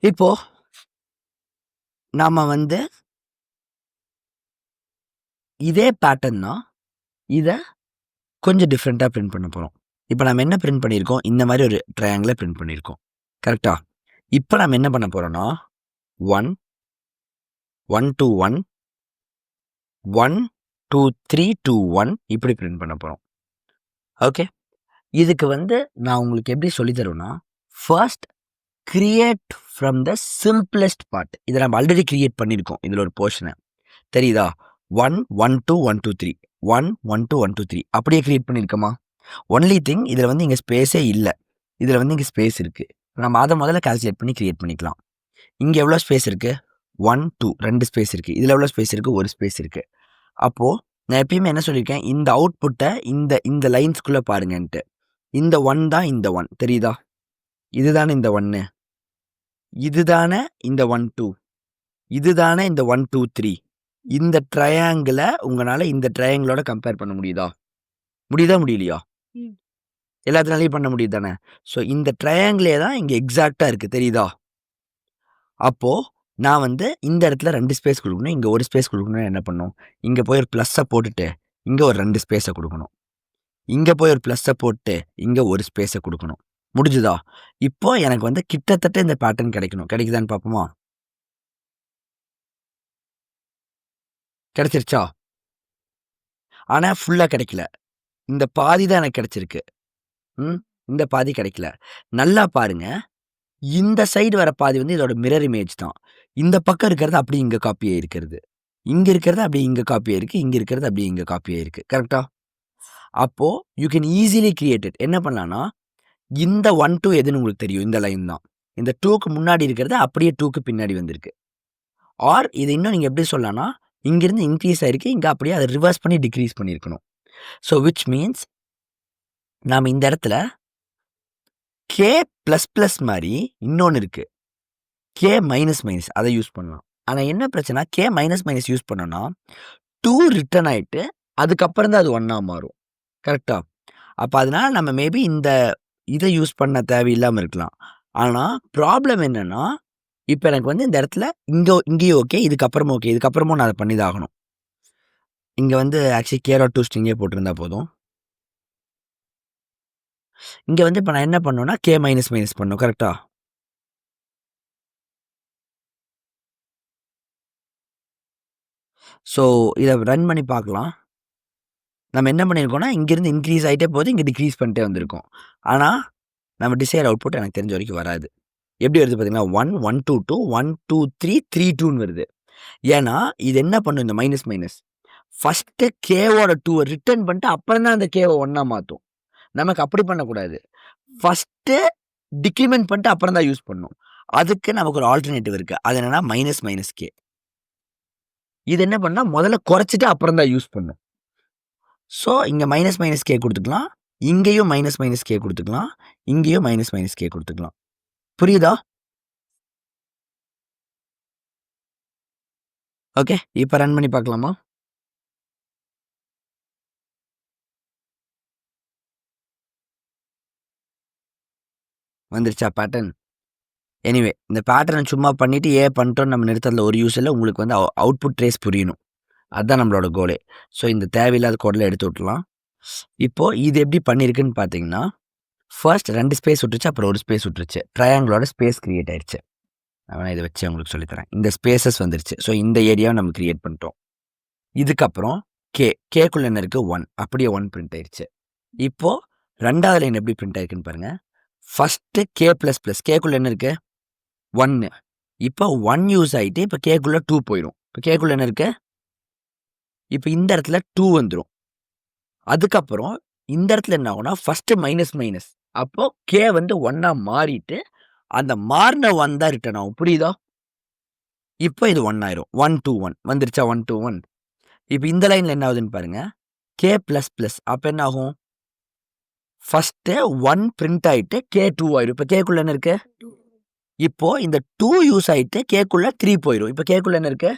இப்போ நாம வந்து இதே பேட்டர்ன் தான். இத கொஞ்சம் டிஃப்ரெண்ட்டா பிரிண்ட் பண்ண போறோம். இப்ப நம்ம என்ன பிரிண்ட் பண்ணியிருக்கோம்? இந்த மாரி ஒரு ட்ரையாங்கிள பிரிண்ட் பண்ணியிருக்கோம். கரெக்ட்டா? இப்ப நம்ம என்ன பண்ண போறோம்னா, 1, 1 to 1, 1, 2, 3 to 1 இப்படி பிரிண்ட் பண்ண போறோம். ஓகே. இதுக்கு வந்து நான் உங்களுக்கு எப்படி சொல்லி தருவேன்னா, first create from the simplest part. இத நம்ம ஆல்ரெடி கிரியேட் பண்ணியிருக்கோம். இதுல ஒரு போர்ஷன. தெரியுதா? 1, 1 to 1, 2, 3. 1, 1 to 1, 2, 3 அப்படியே கிரியேட் பண்ணியிருக்கோமா? ஒன்லி திங் இதுல வந்து இங்க ஸ்பேஸே இல்ல. இதுல வந்து இங்க ஸ்பேஸ் இருக்கு. நம்ம அத முதல்ல கால்குலேட் பண்ணி கிரியேட் பண்ணிக்கலாம். இங்க எவ்வளோ ஸ்பேஸ் இருக்கு? 1, 2 2 ஸ்பேஸ் இருக்கு. இதுல எவ்வளோ ஸ்பேஸ் இருக்கு? 1 ஸ்பேஸ் இருக்கு. அப்போ நான் எப்பயுமே என்ன சொல்லியிருக்கேன்? இந்த அவுட்புட்ட இந்த இந்த லைன்ஸ்குள்ள பாருங்கன்ட்டு. இந்த 1 தான் இந்த 1 தெரியுதா? இதுதானே இந்த 1. இதுதானே இந்த 1, 2. இதுதானே இந்த 1, 2, 3. இந்த ட்ரையாங்கிள உங்களால இந்த ட்ரையாங்கிளோட கம்பேர் பண்ண முடியுதா? முடியுதா? முடியலையா? எல்லாத்துனாலயும் பண்ண முடியுது தானே. ஸோ இந்த ட்ரையாங்கிளே தான் இங்க எக்ஸாக்ட்டா இருக்கு தெரியுதா? அப்போ நான் வந்து இந்த இடத்துல 2 ஸ்பேஸ் குடுக்கணும். இங்க 1 ஸ்பேஸ் குடுக்கணும்னா என்ன பண்ணணும்? இங்க போய் ஒரு ப்ளஸ்ஸ போட்டுட்டு, இங்க ஒரு 2 ஸ்பேஸ குடுக்கணும். இங்க போய் ஒரு ப்ளஸ்ஸ போட்டு, இங்க ஒரு ஸ்பேஸ குடுக்கணும். முடிஞ்சுதா? இப்போ எனக்கு வந்து கிட்டத்தட்ட இந்த பேட்டர்ன் கிடைக்கணும். கிடைக்குதான்னு பார்ப்போமா? கிடைச்சிருச்சா? ஆனா ஃபுல்லா கிடைக்கல. இந்த பாதி தான் எனக்கு கிடைச்சிருக்கு. ம். இந்த பாதி கிடைக்கல. நல்லா பாருங்க. இந்த சைடு வர பாதி வந்து இதோட மிரர் இமேஜ் தான். இந்த பக்கம் இருக்கிறது அப்படியே இங்க காப்பி ஆயிருக்கிறது. இங்க இருக்கிறது அப்படியே இங்க காப்பி ஆயிருக்கு. இங்க இருக்கிறது அப்படியே இங்க காப்பி ஆயிருக்கு. கரெக்ட்டா? அப்போ you can easily create it. என்ன பண்ணலாம்னா, இந்த 1, 2 எதுன்னு உங்களுக்கு தெரியும். இந்த லைன் தான். இந்த 2க்கு முன்னாடி இருக்கிறது அப்படியே 2க்கு பின்னாடி வந்திருக்கு. ஆர் இத இன்னும் நீங்க எப்படி சொல்லலாம்னா, இங்கிருந்து இன்கிரீஸ் ஆயிருக்கு. இங்க அப்படியே அத ரிவர்ஸ் பண்ணி டிக்ரீஸ் பண்ணியிருக்கணும். ஸோ விச் மீன்ஸ் நாம இந்த இடத்துல கே பிளஸ் பிளஸ் மாரி இன்னொன்னு இருக்கு. கே மைனஸ் மைனஸ் அத யூஸ் பண்ணலாம். ஆனா என்ன பிரச்சனை? கே மைனஸ் மைனஸ் யூஸ் பண்ணோம்னா, 2 ரிட்டர்ன் ஆயிட்டு, அதுக்கப்புறம் தான் அது 1ஆ மாறும். கரெக்ட்டா? அப்ப அதனால நம்ம மேபி இந்த இத யூஸ் பண்ண தேவையில்லாம இருக்கலாம். ஆனா ப்ராப்ளம் என்னன்னா, இப்ப எனக்கு வந்து இந்த இடத்துல இங்கேயும் ஓகே. இதுக்கப்புறமும் ஓகே. இதுக்கப்புறமும் நான் அத பண்ணி தான் ஆகணும். இங்க வந்து ஆக்சுவலி கே டாட் டூ ஸ்ட்ரிங்கே போட்டிருந்தா போதும். இங்க வந்து இப்ப நான் என்ன பண்ணணும்னா, கே மைனஸ் மைனஸ் பண்ணணும். கரெக்ட்டா? ஸோ இத ரன் பண்ணி பார்க்கலாம். நம்ம என்ன பண்ணியிருக்கோம்னா, இங்கிருந்து இன்கிரீஸ் ஆயிட்டே போகுது. இங்க டிக்ரீஸ் பண்ணிட்டே வந்திருக்கோம். ஆனா, நம்ம டிசையர் அவுட்புட் எனக்கு தெரிஞ்ச வரைக்கும் வராது. எப்படி வருது பார்த்தீங்களா? 1, 1, 2, 2, 1, 2, 3, 3, 2ன்னு வருது. ஏன்னா, இது என்ன பண்ணும் இந்த மைனஸ் மைனஸ். ஃபர்ஸ்ட்டு கேவோட 2வ ரிட்டர்ன் பண்ணிட்டு அப்புறம் தான் அந்த கேவ 1ஆ மாத்தும். நமக்கு அப்படி பண்ணக்கூடாது. ஃபர்ஸ்ட்டு டிக்ரிமென்ட் பண்ணிட்டு அப்புறம் தான் யூஸ் பண்ணணும். அதுக்கு நமக்கு ஒரு ஆல்டர்னேட்டிவ் இருக்கு. அது என்னன்னா மைனஸ் மைனஸ் கே. இது என்ன பண்ணா முதல்ல குறைச்சுட்டு அப்புறம் தான் யூஸ் பண்ணும். ஸோ இங்க மைனஸ் மைனஸ் கே குடுத்துக்கலாம். இங்கேயும் மைனஸ் மைனஸ் கே குடுத்துக்கலாம். இங்கேயும் மைனஸ் மைனஸ் கே குடுத்துக்கலாம். புரியுதா? ஓகே. இப்ப ரன் பண்ணி பார்க்கலாமா? வந்துருச்சா பேட்டர்ன்? எனிவே இந்த பேட்டர்ன சும்மா பண்ணிட்டு பண்ணிட்டோம்னு நம்ம நிறுத்துறதுல ஒரு யூஸ் இல்ல. உங்களுக்கு வந்து அவுட்புட் ட்ரேஸ் புரியணும். அதான் நம்மளோட கோலே. ஸோ இந்த தேவையில்லாத கோடெல்லாம் எடுத்து விட்டுறலாம். இப்போ இது எப்படி பண்ணியிருக்குன்னு பார்த்தீங்கன்னா, ஃபர்ஸ்ட் 2 ஸ்பேஸ் விட்டுருச்சு. அப்புறம் 1 ஸ்பேஸ் விட்டுருச்சு. ட்ரையாங்கிளோட ஸ்பேஸ் கிரியேட் ஆயிருச்சு. நான் இத வச்சு உங்களுக்கு சொல்லி தரேன். இந்த ஸ்பேஸஸ் வந்துருச்சு. ஸோ இந்த ஏரியாவ நம்ம கிரியேட் பண்ணிட்டோம். இதுக்கப்புறம் கேக்குள்ள என்ன இருக்கு? 1 அப்படியே 1 பிரிண்ட் ஆயிருச்சு. இப்போ 2வது லைன் எப்படி பிரிண்ட் ஆயிருக்குன்னு பாருங்க. ஃபர்ஸ்ட்டு கே பிளஸ் பிளஸ் கேக்குள்ள என்ன இருக்கு? 1 இப்போ 1 யூஸ் ஆயிட்டு இப்ப கேக்குள்ள 2 போயிரும். இப்ப கேக்குள்ள என்ன இருக்கு? இப்ப இந்த இடத்துல 2 வந்துரும். அதுக்கப்புறம் இந்த இடத்துல என்ன ஆகும்னா, ஃபர்ஸ்ட்டு மைனஸ் மைனஸ். அப்போ கே வந்து 1ஆ மாறிட்டு, அந்த மாறுன 1 தான் ரிட்டர்ன் ஆகும். புரியுதா? இப்போ இது 1 ஆயிரும். 1 டூ 1 வந்துருச்சா? 1 டூ 1. இப்ப இந்த லைன்ல என்ன ஆகுதுன்னு பாருங்க. கே பிளஸ் பிளஸ் அப்ப என்ன ஆகும்? ஃபர்ஸ்ட்டு 1 பிரிண்ட் ஆயிட்டு கே 2 ஆயிரும். இப்ப கேக்குள்ள என்ன இருக்கு? இப்போ இந்த 2 யூஸ் ஆயிட்டு கேக்குள்ள 3 போயிரும். இப்ப கேக்குள்ள என்ன இருக்கு?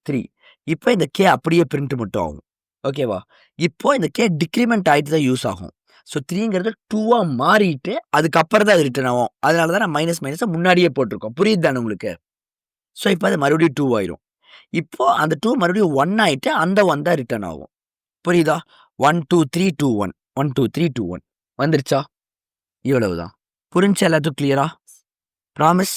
3. இப்ப இந்த கே அப்படியே பிரிண்ட் மட்டும் ஆகும். ஓகேவா? இப்போ இந்த கே டிக்ரிமென்ட் ஆயிட்டு தான் யூஸ் ஆகும். ஸோ 3ங்கிறது 2வா மாறிட்டு அதுக்கப்புறம் தான் அது ரிட்டர்ன் ஆகும். அதனால தான் நான் மைனஸை முன்னாடியே போட்டிருக்கோம். புரியுது தானே உங்களுக்கு? ஸோ இப்போ அது மறுபடியும் 2 ஆயிரும். இப்போ அந்த 2 மறுபடியும் 1 ஆயிட்டு அந்த 1 தான் ரிட்டர்ன் ஆகும். புரியுதா? 1 2 3 2 1 1 2 3 2 1 வந்துருச்சா? இவ்வளவுதான். புரிஞ்சா எல்லாத்துக்கும் கிளியரா? ப்ராமிஸ்?